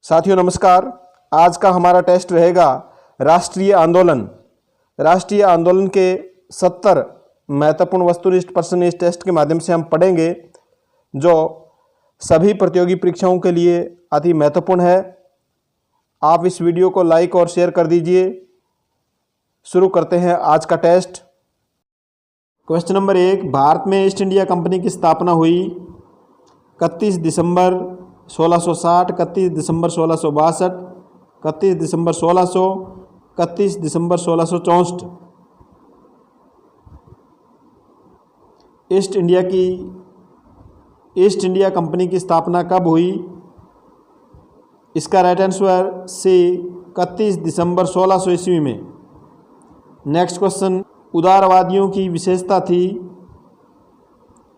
साथियों नमस्कार। आज का हमारा टेस्ट रहेगा राष्ट्रीय आंदोलन। राष्ट्रीय आंदोलन के 70 महत्वपूर्ण वस्तुनिष्ठ प्रश्न इस टेस्ट के माध्यम से हम पढ़ेंगे, जो सभी प्रतियोगी परीक्षाओं के लिए अति महत्वपूर्ण है। आप इस वीडियो को लाइक और शेयर कर दीजिए। शुरू करते हैं आज का टेस्ट। क्वेश्चन नंबर 1, भारत में ईस्ट इंडिया कंपनी की स्थापना हुई 31 दिसंबर 1660, 31 दिसंबर 1662, 31 दिसंबर 1600, 31 दिसंबर 1664। ईस्ट इंडिया कंपनी की स्थापना कब हुई? इसका राइट आंसर सी 31 दिसंबर 1600 ईस्वी में। नेक्स्ट क्वेश्चन, उदारवादियों की विशेषता थी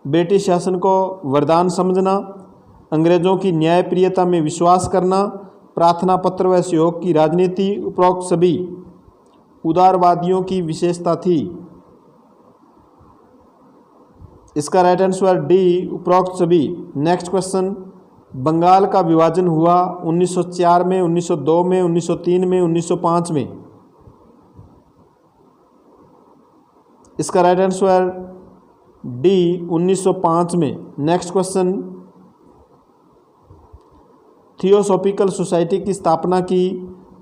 ब्रिटिश शासन को वरदान समझना, अंग्रेजों की न्यायप्रियता में विश्वास करना, प्रार्थना पत्र व सहयोग की राजनीति। उपरोक्त सभी उदारवादियों की विशेषता थी। इसका राइट आंसर डी, उपरोक्त सभी। नेक्स्ट क्वेश्चन, बंगाल का विभाजन हुआ 1904 में, 1902 में, 1903 में, 1905 में। इसका राइट आंसर डी, 1905 में। नेक्स्ट क्वेश्चन, थियोसॉफिकल सोसाइटी की स्थापना की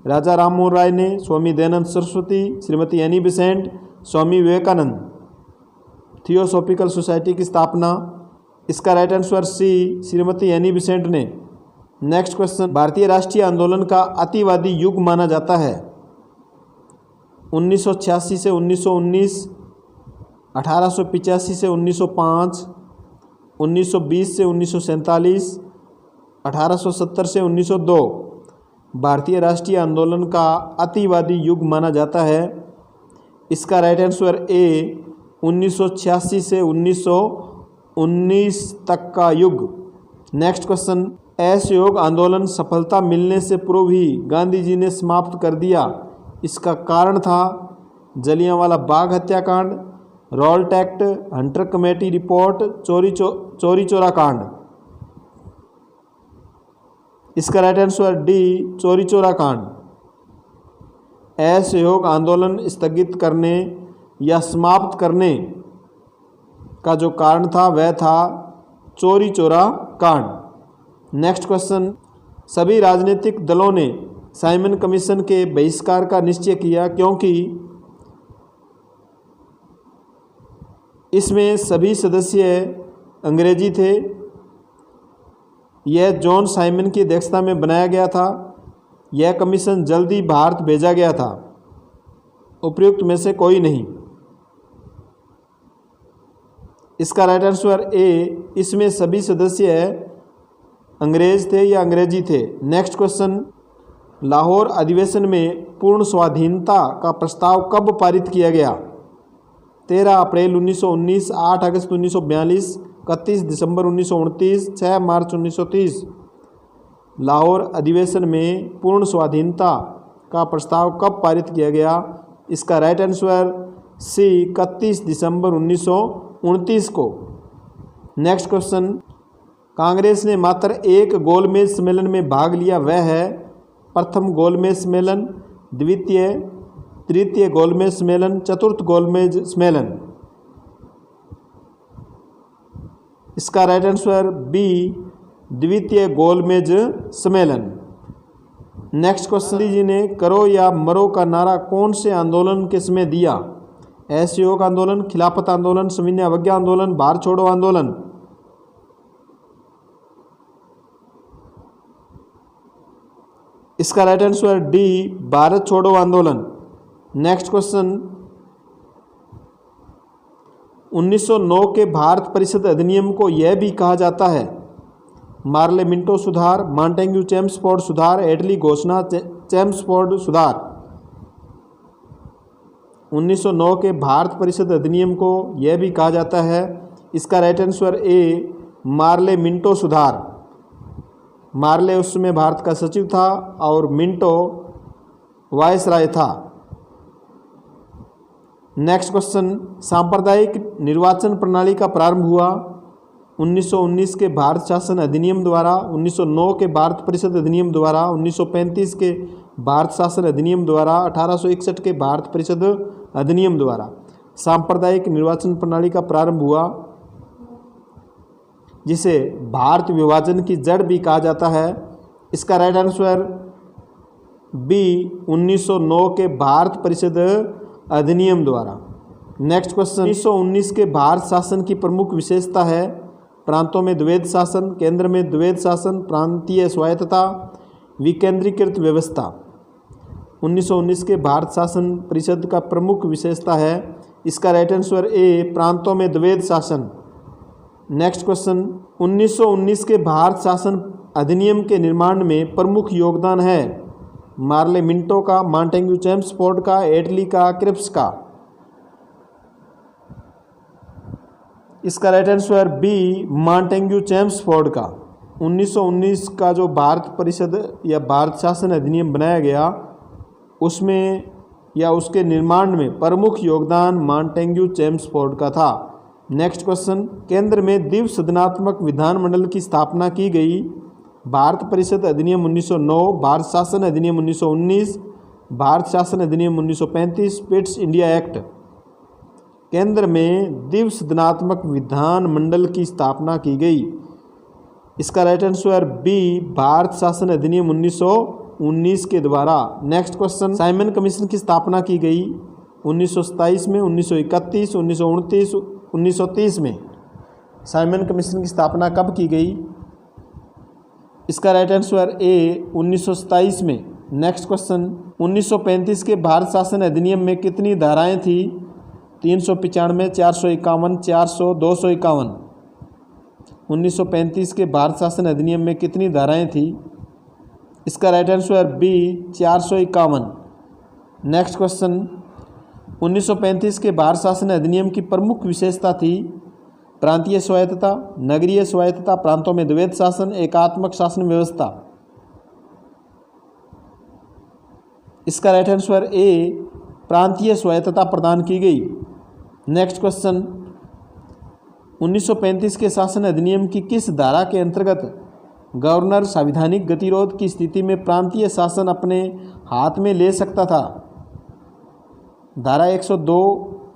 राजा राममोहन राय ने, Swami Dayanand Saraswati, Shrimati Annie Besant, Swami Vivekananda. Theosophical society की स्थापना, इसका right answer C, Shrimati Annie Besant ने। नेक्स्ट क्वेश्चन, भारतीय राष्ट्रीय आंदोलन का अतिवादी युग माना जाता है 1986 से 1919, 1885 से 1905, 1920 से 1947, 1870 से 1902। भारतीय राष्ट्रीय आंदोलन का अतिवादी युग माना जाता है। इसका राइट आंसर ए, 1986 से 1919 तक का युग। नेक्स्ट क्वेश्चन, असहयोग आंदोलन सफलता मिलने से पूर्व ही गांधी जी ने समाप्त कर दिया। इसका कारण था जलियांवाला बाग हत्याकांड, Raoult act, Hunter committee report, चोरी चोरा कांड। इसका राइट आंसर डी, चोरी चोरा कांड। असहयोग आंदोलन स्थगित करने या समाप्त करने का जो कारण था वह था चोरी चोरा कांड। नेक्स्ट क्वेश्चन, सभी राजनीतिक दलों ने साइमन कमीशन के बहिष्कार का निश्चय किया क्योंकि इसमें सभी सदस्य अंग्रेजी थे। यह जॉन साइमन की अध्यक्षता में बनाया गया था। यह कमीशन जल्दी भारत भेजा गया था। उपयुक्त में से कोई नहीं। इसका राइट आंसर ए, इसमें सभी सदस्य अंग्रेज थे या अंग्रेजी थे। नेक्स्ट क्वेश्चन, लाहौर अधिवेशन में पूर्ण स्वाधीनता का प्रस्ताव कब पारित किया गया? 13 अप्रैल 1919, 8 अगस्त 1942, 31 दिसंबर 1929, 6 मार्च 1930। लाहौर अधिवेशन में पूर्ण स्वाधीनता का प्रस्ताव कब पारित किया गया? इसका राइट आंसर सी, 31 दिसंबर 1929 को। नेक्स्ट क्वेश्चन, कांग्रेस ने मात्र एक गोलमेज सम्मेलन में भाग लिया, वह है प्रथम गोलमेज सम्मेलन, द्वितीय, तृतीय गोलमेज सम्मेलन, चतुर्थ गोलमेज सम्मेलन। इसका राइट आंसर बी, द्वितीय गोलमेज सम्मेलन। नेक्स्ट क्वेश्चन, जी ने करो या मरो का नारा कौन से आंदोलन के समय दिया? असहयोग आंदोलन, खिलाफत आंदोलन, सविनय अवज्ञा आंदोलन, भारत छोड़ो आंदोलन। इसका राइट आंसर डी, भारत छोड़ो आंदोलन। नेक्स्ट क्वेश्चन, 1909 के भारत परिषद अधिनियम को यह भी कहा जाता है मार्ले मिंटो सुधार, मॉन्टेग्यू चेम्सफोर्ड सुधार, एटली घोषणा चेम्सफोर्ड सुधार। 1909 के भारत परिषद अधिनियम को यह भी कहा जाता है। इसका राइट आंसर ए, मार्ले मिंटो सुधार। मार्ले उस समय भारत का सचिव था और मिंटो वायसराय था। नेक्स्ट क्वेश्चन, सांप्रदायिक निर्वाचन प्रणाली का प्रारंभ हुआ 1919 के भारत शासन अधिनियम द्वारा, 1909 के भारत परिषद अधिनियम द्वारा, 1935 के भारत शासन अधिनियम द्वारा, 1861 के भारत परिषद अधिनियम द्वारा सांप्रदायिक निर्वाचन प्रणाली का प्रारंभ हुआ, जिसे भारत विभाजन की जड़ भी कहा जाता है। इसका राइट आंसर बी 1909 के भारत परिषद अधिनियम द्वारा। नेक्स्ट क्वेश्चन, 1919 के भारत शासन की प्रमुख विशेषता है। प्रांतों में द्वैध शासन, केंद्र में द्वैध शासन, प्रांतीय स्वायत्तता, विकेंद्रीकृत व्यवस्था। 1919 के भारत शासन परिषद का प्रमुख विशेषता है। इसका राइट आंसर ए प्रांतों में द्वैध शासन। नेक्स्ट क्वेश्चन, 1919 के भारत शासन अधिनियम के निर्माण में प्रमुख योगदान है मार्ले मिंटो का, मॉन्टेग्यू चेम्सफोर्ड का, एटली का, क्रिप्स का। इसका right answer B Montagu Chelmsford का। 1919 का जो भारत परिषद या भारत शासन अधिनियम बनाया गया, उसमें या उसके निर्माण में प्रमुख योगदान मॉन्टेग्यू चेम्सफोर्ड का था। नेक्स्ट क्वेश्चन, केंद्र में द्विसदनात्मक विधानमंडल की स्थापना की गई। भारत परिषद अधिनियम 1909, भारत शासन अधिनियम 1919, भारत शासन अधिनियम 1935, पिट्स इंडिया एक्ट। केंद्र में द्विसदनात्मक विधानमंडल की स्थापना की गई। इसका राइट आंसर बी भारत शासन अधिनियम 1919 के द्वारा। नेक्स्ट क्वेश्चन, साइमन कमीशन की स्थापना की गई 1927 में, 1931, 1929, 1930 में। साइमन कमीशन की स्थापना कब की गई? इसका राइट आंसर ए 1927 में। नेक्स्ट क्वेश्चन, 1935 के भारत शासन अधिनियम में कितनी धाराएं थी? 395, 451, 400, 251। 1935 के भारत शासन अधिनियम में कितनी धाराएं थी? इसका right answer B 451। Next question, 1935 के भारत शासन अधिनियम की प्रमुख विशेषता थी प्रांतीय स्वायत्तता, नगरीय स्वायत्तता, प्रांतों में द्वैध शासन, एकात्मक शासन व्यवस्था। इसका राइट आंसर ए प्रांतीय स्वायत्तता प्रदान की गई। नेक्स्ट क्वेश्चन, 1935 के शासन अधिनियम की किस धारा के अंतर्गत गवर्नर संवैधानिक गतिरोध की स्थिति में प्रांतीय शासन अपने हाथ में ले सकता था? धारा 102,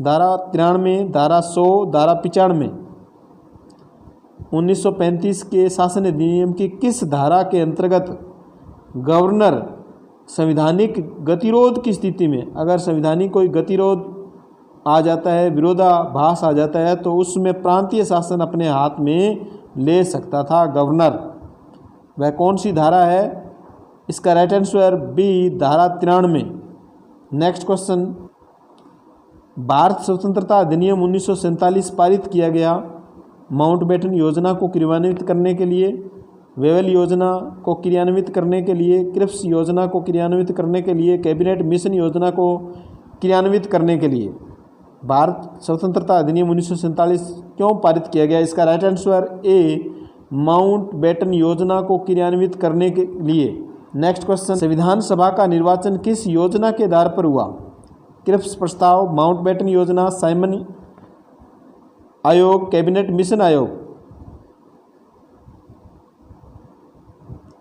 धारा 93, धारा 100, धारा 95। 1935 के शासन अधिनियम की किस धारा के अंतर्गत गवर्नर संवैधानिक गतिरोध की स्थिति में, अगर संवैधानिक कोई गतिरोध आ जाता है, विरोधाभास आ जाता है, तो उसमें प्रांतीय शासन अपने हाथ में ले सकता था गवर्नर? वह कौन सी धारा है? इसका राइट आंसर बी धारा 93। नेक्स्ट क्वेश्चन, भारत स्वतंत्रता अधिनियम 1947 पारित किया गया माउंटबेटन योजना को क्रियान्वित करने के लिए, वेवेल योजना को क्रियान्वित करने के लिए, क्रिप्स योजना को क्रियान्वित करने के लिए, कैबिनेट मिशन योजना को क्रियान्वित करने के लिए भारत स्वतंत्रता अधिनियम 1947 क्यों पारित किया गया? इसका राइट आंसर ए माउंटबेटन योजना को क्रियान्वित करने के लिए। नेक्स्ट क्वेश्चन, संविधान सभा का निर्वाचन किस योजना के आधार पर हुआ? क्रिप्स प्रस्ताव, माउंटबेटन योजना, साइमन आयोग, कैबिनेट मिशन आयोग।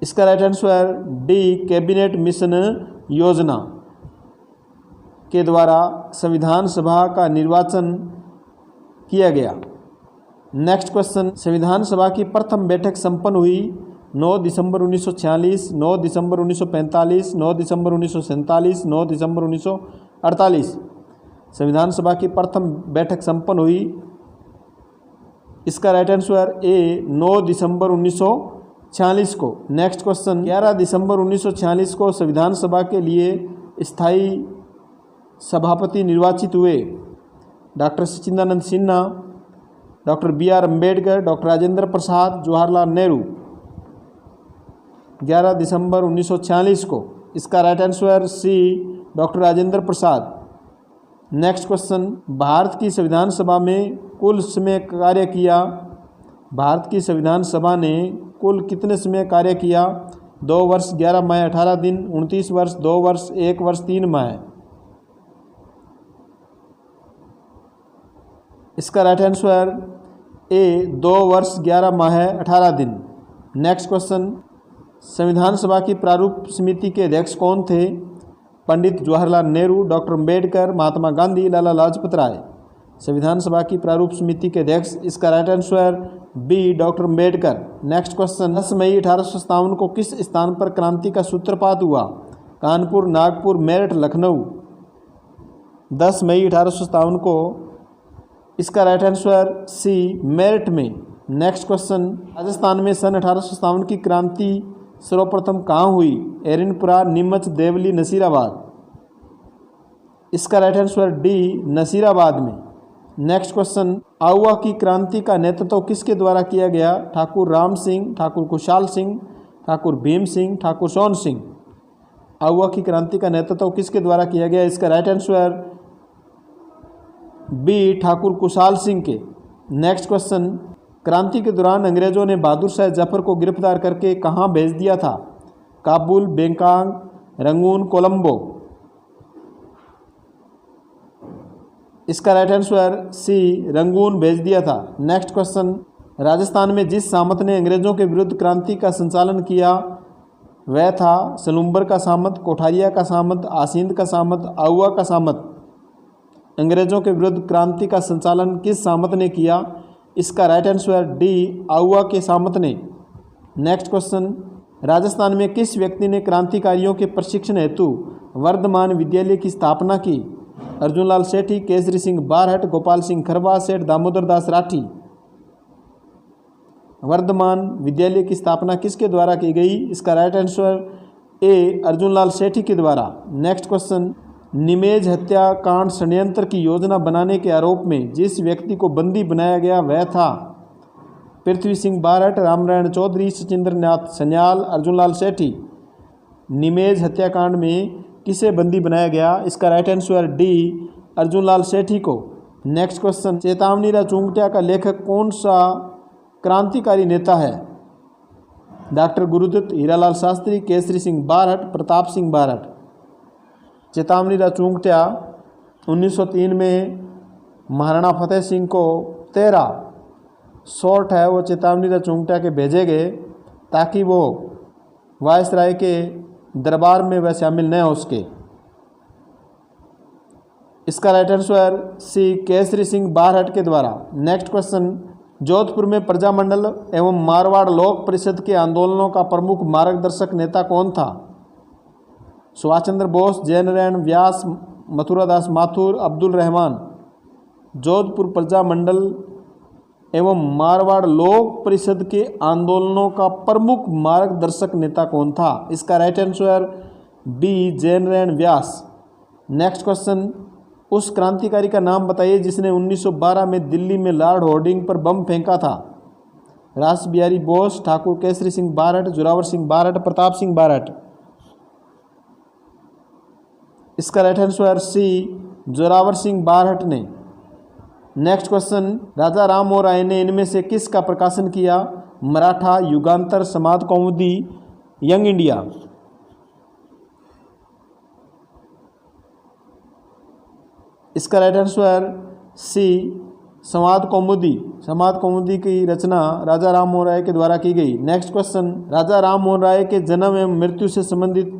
इसका right answer D cabinet mission योजना के द्वारा संविधान सभा का निर्वाचन किया गया। नेक्स्ट क्वेश्चन, संविधान सभा की प्रथम बैठक संपन्न हुई 9 दिसंबर 1946, 9 दिसंबर 1945, 9 दिसंबर 1947, 9 दिसंबर 1948। संविधान सभा की प्रथम बैठक संपन्न हुई। इसका राइट आंसर ए 9 दिसंबर 1946 को। नेक्स्ट क्वेश्चन, 11 दिसंबर 1946 को संविधान सभा के लिए स्थायी सभापति निर्वाचित हुए doctor Sachchidanand Sinha, doctor BR Ambedkar, doctor Rajendra Prasad, Jawaharlal Nehru. 11 दिसंबर 1946 को। इसका right answer C doctor Rajendra Prasad. Next question, Bharat की संविधान सभा में कुल समय कार्य किया? भारत की संविधान सभा ने कुल कितने समय कार्य किया? 2 वर्ष 11 माह 18 दिन, 29 वर्ष, 2 वर्ष, 1 वर्ष 3 माह। इसका राइट आंसर ए 2 वर्ष 11 माह 18 दिन। नेक्स्ट क्वेश्चन, संविधान सभा की प्रारूप समिति के अध्यक्ष कौन थे? पंडित जवाहरलाल नेहरू, डॉक्टर अम्बेडकर, महात्मा गांधी, लाला लाजपत राय। संविधान सभा की प्रारूप समिति के अध्यक्ष, इसका right answer B doctor Ambedkar. Next question, 10 मई 1857 को किस स्थान पर क्रांति का सूत्रपात हुआ? कानपुर, नागपुर, मेरठ, लखनऊ। 10 मई 1857 को इसका राइट आंसर सी मेरठ में। नेक्स्ट क्वेश्चन, राजस्थान में सन 1857 की क्रांति सर्वप्रथम कहाँ हुई? एरनपुरा, नीमच, देवली, नसीराबाद। इसका राइट आंसर डी नसीराबाद में। नेक्स्ट क्वेश्चन, आउवा की क्रांति का नेतृत्व किसके द्वारा किया गया? ठाकुर राम सिंह, ठाकुर खुशहाल सिंह, ठाकुर भीम सिंह, ठाकुर सोन सिंह। आउवा की क्रांति का नेतृत्व किसके द्वारा किया गया? इसका राइट आंसर बी ठाकुर खुशहाल सिंह के। नेक्स्ट क्वेश्चन, क्रांति के दौरान अंग्रेजों ने बहादुर शाह जफर को गिरफ्तार करके कहाँ भेज दिया था? Kabul, Bangkok, Rangoon, Colombo. इसका राइट आंसर सी रंगून भेज दिया था। नेक्स्ट क्वेश्चन, राजस्थान में जिस सामंत ने अंग्रेजों के विरुद्ध क्रांति का संचालन किया वह था? सलूम्बर का सामंत, कोठारिया का सामंत, आसींद का सामंत, आउवा का सामंत। अंग्रेजों के विरुद्ध क्रांति का संचालन किस सामंत ने किया? इसका राइट आंसर डी आउवा के सामंत ने। नेक्स्ट क्वेश्चन, राजस्थान में किस व्यक्ति ने क्रांतिकारियों के प्रशिक्षण हेतु वर्धमान विद्यालय की स्थापना की? अर्जुनलाल सेठी, केसरी सिंह बारहट, गोपाल सिंह खरबा, सेठ दामोदर दास राठी। वर्धमान विद्यालय की स्थापना किसके द्वारा की गई? इसका राइट आंसर ए अर्जुनलाल सेठी के द्वारा। नेक्स्ट क्वेश्चन, निमेज हत्याकांड षड्यंत्र की योजना बनाने के आरोप में जिस व्यक्ति को बंदी बनाया गया वह था? पृथ्वी सिंह बारहट, रामनारायण चौधरी, सचिंद्र नाथ सन्याल, अर्जुनलाल सेठी। निमेज हत्याकांड में किसे बंदी बनाया गया? इसका राइट आंसर डी अर्जुनलाल सेठी को। नेक्स्ट क्वेश्चन, चेतावनी चुंगटिया का लेखक कौन सा क्रांतिकारी नेता है? डॉक्टर गुरुदत्त, हीरालाल शास्त्री, केसरी सिंह बारहट, प्रताप सिंह बारहट। चेतावनी चुंगटिया 1903 में महाराणा फतेह सिंह को 13 शॉर्ट है वो चेतावनी चुंगटिया के भेजे गए ताकि वो वायसराय के दरबार में वह शामिल न हो सके। इसका right answer C Kesari Singh Barhat के द्वारा। नेक्स्ट क्वेश्चन, जोधपुर में प्रजामंडल एवं मारवाड़ लोक परिषद के आंदोलनों का प्रमुख मार्गदर्शक नेता कौन था? सुभाष चंद्र बोस, जयनारायण व्यास, मथुरादास माथुर, अब्दुल रहमान। जोधपुर प्रजामंडल एवं मारवाड़ लोक परिषद के आंदोलनों का प्रमुख मार्गदर्शक नेता कौन था? इसका राइट आंसर बी जयनारायण व्यास। नेक्स्ट क्वेश्चन, उस क्रांतिकारी का नाम बताइए जिसने 1912 में दिल्ली में लॉर्ड होर्डिंग पर बम फेंका था? रास बिहारी बोस, ठाकुर केसरी सिंह बारहट, जोरावर सिंह बारहट, प्रताप सिंह बारहट। इसका right answer C Zorawar Singh Barhat ने। नेक्स्ट क्वेश्चन, राजा राम मोहन राय ने इनमें से किसका प्रकाशन किया? Maratha, Yugantar, Samaj Kaumudi, young India. इसका right answer C Samaj Kaumudi. समाज कौमुदी की रचना राजा राम मोहन राय के द्वारा की गई। नेक्स्ट क्वेश्चन, राजा राम मोहन राय के जन्म एवं मृत्यु से संबंधित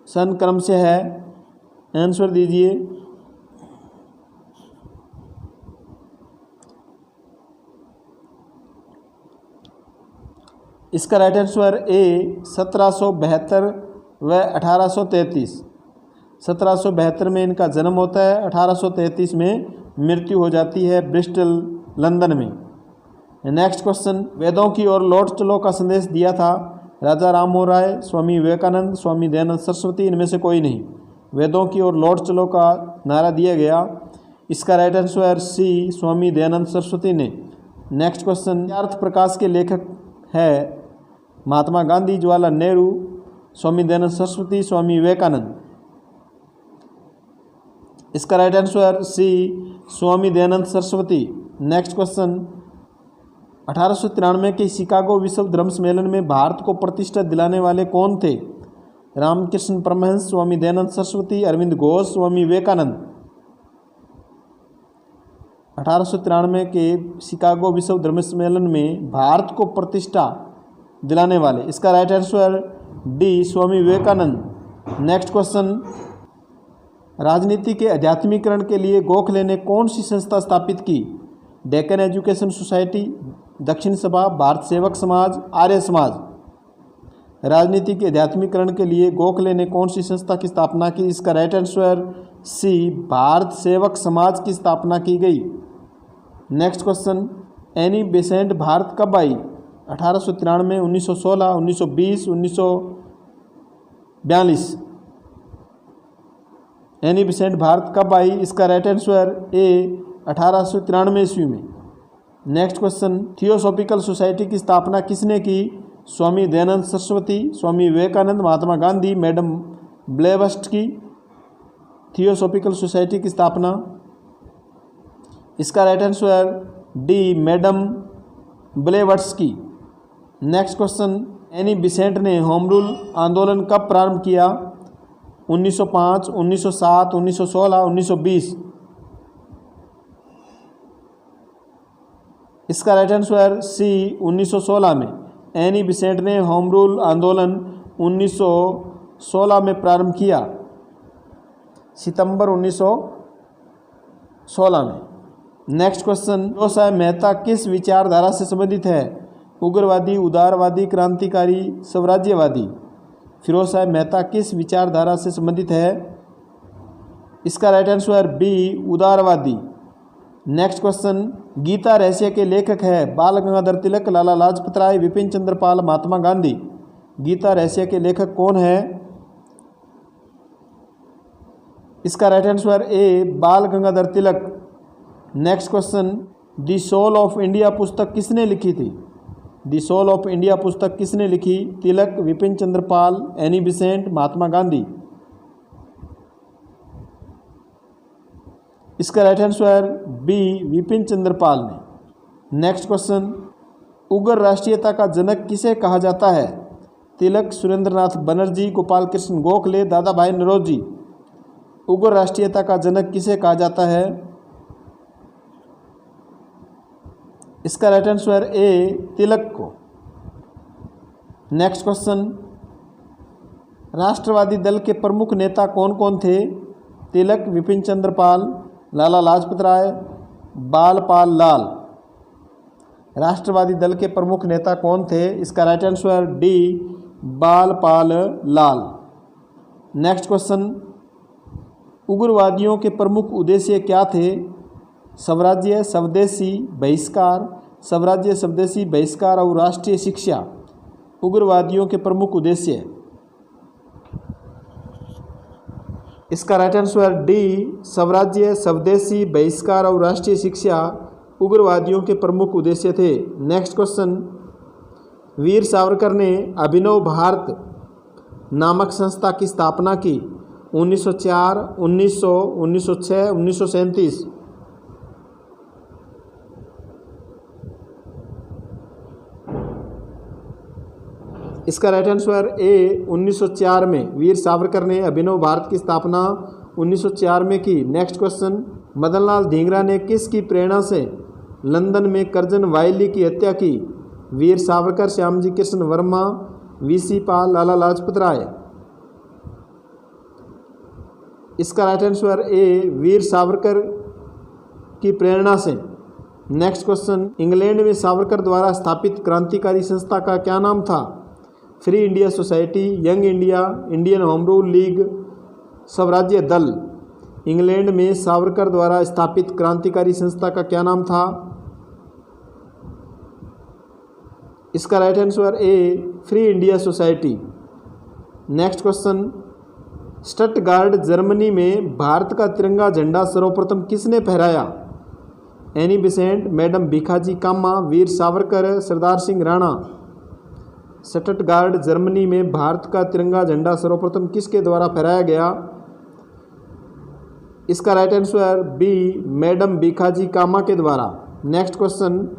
सन क्रम से है? आंसर दीजिए। इसका राइट आंसर ए 1772 व 1833। 1772 में इनका जन्म होता है, 1833 में मृत्यु हो जाती है ब्रिस्टल लंदन में। नेक्स्ट क्वेश्चन, वेदों की ओर लौट चलो का संदेश दिया था? राजा राम मोहन राय, स्वामी विवेकानंद, स्वामी दयानंद सरस्वती, इनमें से कोई नहीं। वेदों की ओर लौट चलो का नारा दिया गया। इसका राइट आंसर सी स्वामी दयानंद सरस्वती ने। नेक्स्ट क्वेश्चन, अर्थ प्रकाश के लेखक है? महात्मा गांधी, जवाहरलाल नेहरू, स्वामी दयानंद सरस्वती, स्वामी विवेकानंद। इसका राइट आंसर सी स्वामी दयानंद सरस्वती। नेक्स्ट क्वेश्चन, 1893 के शिकागो विश्व धर्म सम्मेलन में भारत को प्रतिष्ठा दिलाने वाले कौन थे? रामकृष्ण परमहंस, स्वामी दयानंद सरस्वती, अरविंद घोष, स्वामी विवेकानंद। 1893 के शिकागो विश्व धर्म सम्मेलन में भारत को प्रतिष्ठा दिलाने वाले? इसका right answer D Swami Vivekananda. Next question, राजनीति के आध्यात्मिकरण के लिए गोखले ने कौन सी संस्था स्थापित की? डेक्कन एजुकेशन सोसाइटी, दक्षिण सभा, भारत सेवक समाज, आर्य समाज। राजनीति के आध्यात्मिकरण के लिए गोखले ने कौन सी संस्था की स्थापना की? इसका राइट आंसर सी भारत सेवक समाज की स्थापना की गई। Next question, Annie Besant Bharat कब आई? 1893, 1916, 1920, 1942। एनी बेसेंट भारत कब आई? इसका राइट आंसर ए 1893 ईस्वी में। नेक्स्ट क्वेश्चन, थियोसॉफिकल सोसाइटी की स्थापना किसने की? Swami Dayanand Saraswati, Swami Vivekanand, Mahatma Gandhi, madam Blavatsky. Theosophical society की स्थापना, इसका right answer D madam Blavatsky. Next question, Annie Besant ने होम रूल आंदोलन कब प्रारंभ किया? 1905, 1907, 1916, 1920। इसका राइट आंसर सी 1916 में। एनी बेसेंट ने होम रूल आंदोलन 1916 में प्रारंभ किया, सितंबर 1916 में। नेक्स्ट क्वेश्चन, फिरोज मेहता किस विचारधारा से संबंधित है? उग्रवादी, उदारवादी, क्रांतिकारी, स्वराज्यवादी। फिरोज मेहता किस विचारधारा से संबंधित है? इसका राइट आंसर बी उदारवादी। नेक्स्ट क्वेश्चन, गीता रहस्य के लेखक है? बाल गंगाधर तिलक, लाला लाजपत राय, विपिन चंद्र पाल, महात्मा गांधी। गीता रहस्य के लेखक कौन है? इसका right answer A Bal Gangadhar Tilak. Next question, the soul of India पुस्तक किसने लिखी थी? द सोल ऑफ इंडिया पुस्तक किसने लिखी? तिलक, विपिन चंद्र पाल, एनी बेसेंट, महात्मा गांधी। इसका right answer B Vipin Chandra Pal ने। नेक्स्ट क्वेश्चन, उग्र राष्ट्रीयता का जनक किसे कहा जाता है? तिलक, सुरेंद्रनाथ बनर्जी, गोपाल कृष्ण गोखले, दादा भाई नौरोजी। उग्र राष्ट्रीयता का जनक किसे कहा जाता है? इसका राइट आंसर ए तिलक को। नेक्स्ट क्वेश्चन, राष्ट्रवादी दल के प्रमुख नेता कौन कौन थे? तिलक, विपिन चंद्र पाल, लाला लाजपत राय, बाल पाल लाल। राष्ट्रवादी दल के प्रमुख नेता कौन थे? इसका राइट आंसर डी बाल पाल लाल। नेक्स्ट क्वेश्चन, उग्रवादियों के प्रमुख उद्देश्य क्या थे? स्वराज्य, स्वदेशी, बहिष्कार, स्वराज्य, स्वदेशी, बहिष्कार और राष्ट्रीय शिक्षा। उग्रवादियों के प्रमुख उद्देश्य, इसका राइट आंसर डी स्वराज्य, स्वदेशी, बहिष्कार और राष्ट्रीय शिक्षा उग्रवादियों के प्रमुख उद्देश्य थे। नेक्स्ट क्वेश्चन, वीर सावरकर ने अभिनव भारत नामक संस्था की स्थापना की 1904, 1900, 1906, 1937। इसका राइट आंसर ए 1904 में वीर सावरकर ने अभिनव भारत की स्थापना 1904 में की। नेक्स्ट क्वेश्चन, मदनलाल धींगरा ने किसकी प्रेरणा से लंदन में कर्जन वायली की हत्या की? वीर सावरकर, श्यामजी कृष्ण वर्मा, वीसी पाल, लाला लाजपत राय। इसका राइट आंसर ए वीर सावरकर की प्रेरणा से। नेक्स्ट क्वेश्चन, इंग्लैंड में सावरकर द्वारा स्थापित क्रांतिकारी संस्था का क्या नाम था? Free India society, young India, Indian home rule league, स्वराज्य दल। इंग्लैंड में सावरकर द्वारा स्थापित क्रांतिकारी संस्था का क्या नाम था? इसका राइट आंसर ए free India society. Next question, Stuttgart Germany में भारत का तिरंगा झंडा सर्वप्रथम किसने फहराया? एनी बेसेंट, मैडम भिखाजी कामा, वीर सावरकर, सरदार सिंह राणा। स्टटगार्ड जर्मनी में भारत का तिरंगा झंडा सर्वप्रथम किसके द्वारा फहराया गया? इसका right answer B madam Bhikaiji कामा के द्वारा। नेक्स्ट क्वेश्चन,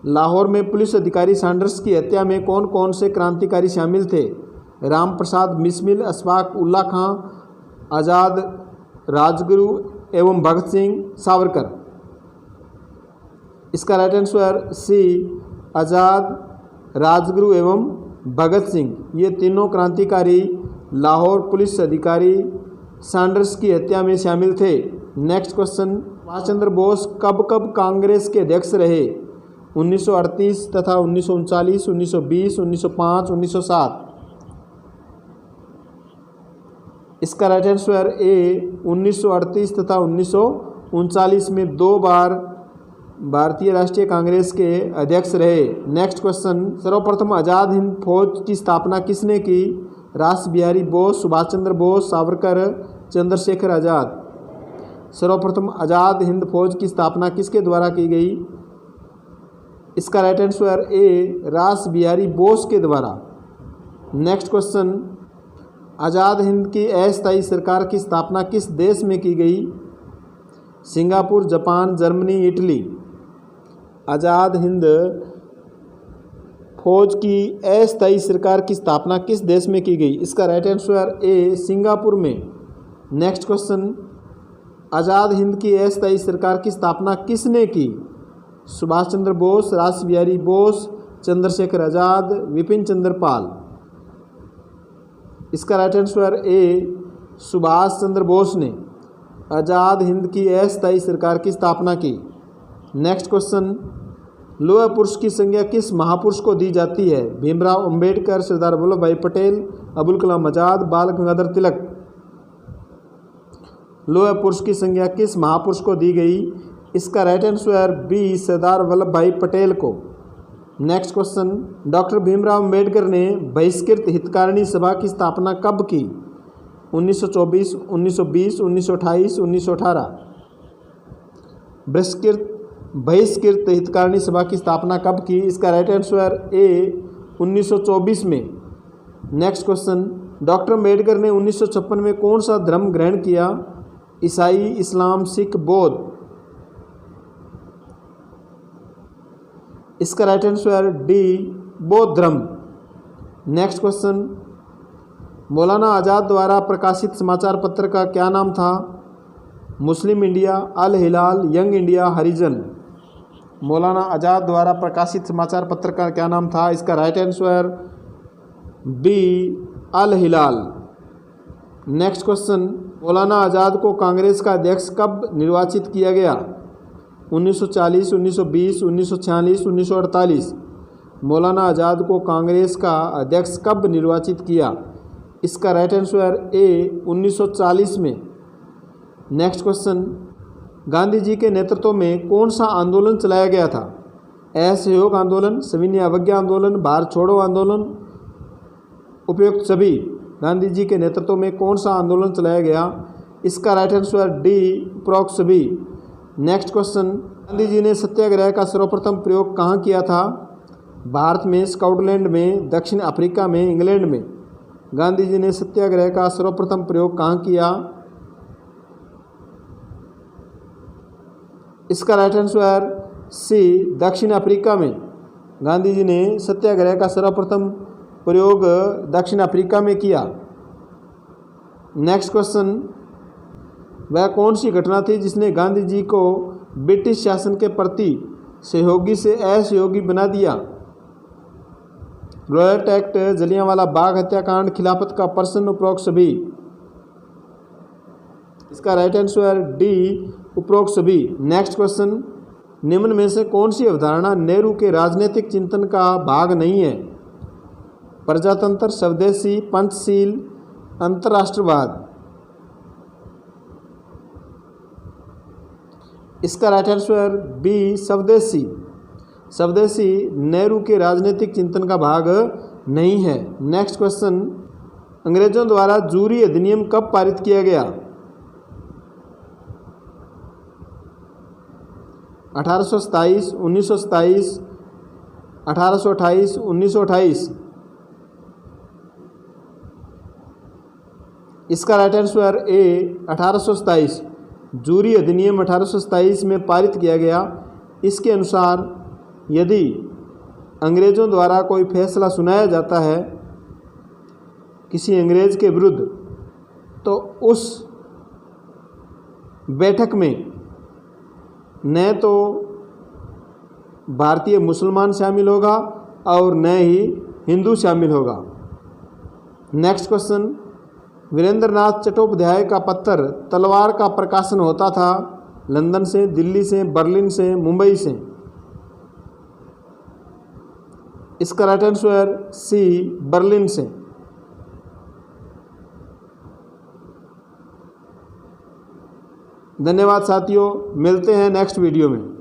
लाहौर में पुलिस अधिकारी सैंडर्स की हत्या में कौन कौन से क्रांतिकारी शामिल थे? राम प्रसाद बिस्मिल, अशफाक उल्ला खां, आज़ाद राजगुरु एवं भगत सिंह सावरकर। इसका राइट आंसर सी आज़ाद, राजगुरु एवं भगत सिंह, ये तीनों क्रांतिकारी लाहौर पुलिस अधिकारी सैंडर्स की हत्या में शामिल थे। नेक्स्ट क्वेश्चन, सुभाष चंद्र बोस कब कब कांग्रेस के अध्यक्ष रहे? 1938 तथा 1939, 1920, 1905, 1907। इसका राइट आंसर ए 1938 तथा 1939 में 2 बार भारतीय राष्ट्रीय कांग्रेस के अध्यक्ष रहे। नेक्स्ट क्वेश्चन, सर्वप्रथम आज़ाद हिंद फौज की स्थापना किसने की? रास बिहारी बोस, सुभाष चंद्र बोस, सावरकर, चंद्रशेखर आज़ाद। सर्वप्रथम आज़ाद हिंद फौज की स्थापना किसके द्वारा की गई? इसका राइट आंसर ए रास बिहारी बोस के द्वारा। नेक्स्ट क्वेश्चन, आज़ाद हिंद की अस्थायी सरकार की स्थापना किस देश में की गई? Singapore, Japan, Germany, Italy. Azad Hind Fauj की अस्थायी सरकार की स्थापना किस देश में की गई? इसका राइट आंसर ए सिंगापुर में। नेक्स्ट क्वेश्चन, आज़ाद हिंद की अस्थायी सरकार की स्थापना किसने की? सुभाष चंद्र बोस, रास बिहारी बोस, चंद्रशेखर आज़ाद, विपिन चंद्र पाल। इसका राइट आंसर ए सुभाष चंद्र बोस ने आज़ाद हिंद की अस्थायी सरकार की स्थापना की। नेक्स्ट क्वेश्चन, लौह पुरुष की संज्ञा किस महापुरुष को दी जाती है? भीमराव अंबेडकर, सरदार वल्लभ भाई पटेल, अबुल कलाम आज़ाद, बाल गंगाधर तिलक। लौह पुरुष की संज्ञा किस महापुरुष को दी गई? इसका right answer B Sardar Vallabh भाई पटेल को। Next question, doctor Bhimrao Ambedkar ने बहिष्कृत हितकारिणी सभा की स्थापना कब की? 1924, 1920, 1928, 1918। बहिष्कृत हितकारिणी सभा की स्थापना कब की? इसका राइट आंसर ए 1924 में। नेक्स्ट क्वेश्चन, डॉक्टर अम्बेडकर ने 1956 में कौन सा धर्म ग्रहण किया? ईसाई, इस्लाम, सिख, बौद्ध। इसका राइट आंसर डी बौद्ध धर्म। नेक्स्ट क्वेश्चन, मौलाना आज़ाद द्वारा प्रकाशित समाचार पत्र का क्या नाम था? मुस्लिम इंडिया, अल हिलाल, यंग इंडिया, हरिजन। मौलाना आज़ाद द्वारा प्रकाशित समाचार पत्र का क्या नाम था? इसका राइट आंसर बी अल हिलाल। नेक्स्ट क्वेश्चन, मौलाना आज़ाद को कांग्रेस का अध्यक्ष कब निर्वाचित किया गया? 1940, 1920, 1946, 1948। मौलाना आज़ाद को कांग्रेस का अध्यक्ष कब निर्वाचित किया? इसका राइट आंसर ए 1940 में। नेक्स्ट क्वेश्चन, गांधी जी के नेतृत्व में कौन सा आंदोलन चलाया गया था? असहयोग आंदोलन, सविनय अवज्ञा आंदोलन, भारत छोड़ो आंदोलन, उपयुक्त सभी। गांधी जी के नेतृत्व में कौन सा आंदोलन चलाया गया? इसका राइट आंसर डी उपरोक्त सभी। नेक्स्ट क्वेश्चन, गांधी जी ने सत्याग्रह का सर्वप्रथम प्रयोग कहाँ किया था? भारत में, स्कॉटलैंड में, दक्षिण अफ्रीका में, इंग्लैंड में। गांधी जी ने सत्याग्रह का सर्वप्रथम प्रयोग कहाँ किया? इसका राइट आंसर सी दक्षिण अफ्रीका में। गांधी जी ने सत्याग्रह का सर्वप्रथम प्रयोग दक्षिण अफ्रीका में किया। नेक्स्ट क्वेश्चन, वह कौन सी घटना थी जिसने गांधी जी को ब्रिटिश शासन के प्रति सहयोगी से असहयोगी बना दिया? रॉयट एक्ट, जलियांवाला बाग हत्याकांड, खिलाफत का प्रश्न, उपरोक्त सभी। इसका राइट आंसर डी उपरोक्त सभी। नेक्स्ट क्वेश्चन, निम्न में से कौन सी अवधारणा नेहरू के राजनीतिक चिंतन का भाग नहीं है? प्रजातंत्र, स्वदेशी, पंचशील, अंतर्राष्ट्रवाद। इसका राइट आंसर बी स्वदेशी। स्वदेशी नेहरू के राजनीतिक चिंतन का भाग नहीं है। नेक्स्ट क्वेश्चन, अंग्रेजों द्वारा जूरी अधिनियम कब पारित किया गया? 1827, 1927, 1828, 1928। इसका राइट आंसर ए 1827। जूरी अधिनियम 1827 में पारित किया गया। इसके अनुसार यदि अंग्रेज़ों द्वारा कोई फैसला सुनाया जाता है किसी अंग्रेज़ के विरुद्ध, तो उस बैठक में न तो भारतीय मुसलमान शामिल होगा और न ही हिंदू शामिल होगा। नेक्स्ट क्वेश्चन, वीरेंद्रनाथ चट्टोपाध्याय का पत्र तलवार का प्रकाशन होता था लंदन से, दिल्ली से, बर्लिन से, मुंबई से। इसका राइट आंसर सी, बर्लिन से। धन्यवाद साथियों, मिलते हैं नेक्स्ट वीडियो में।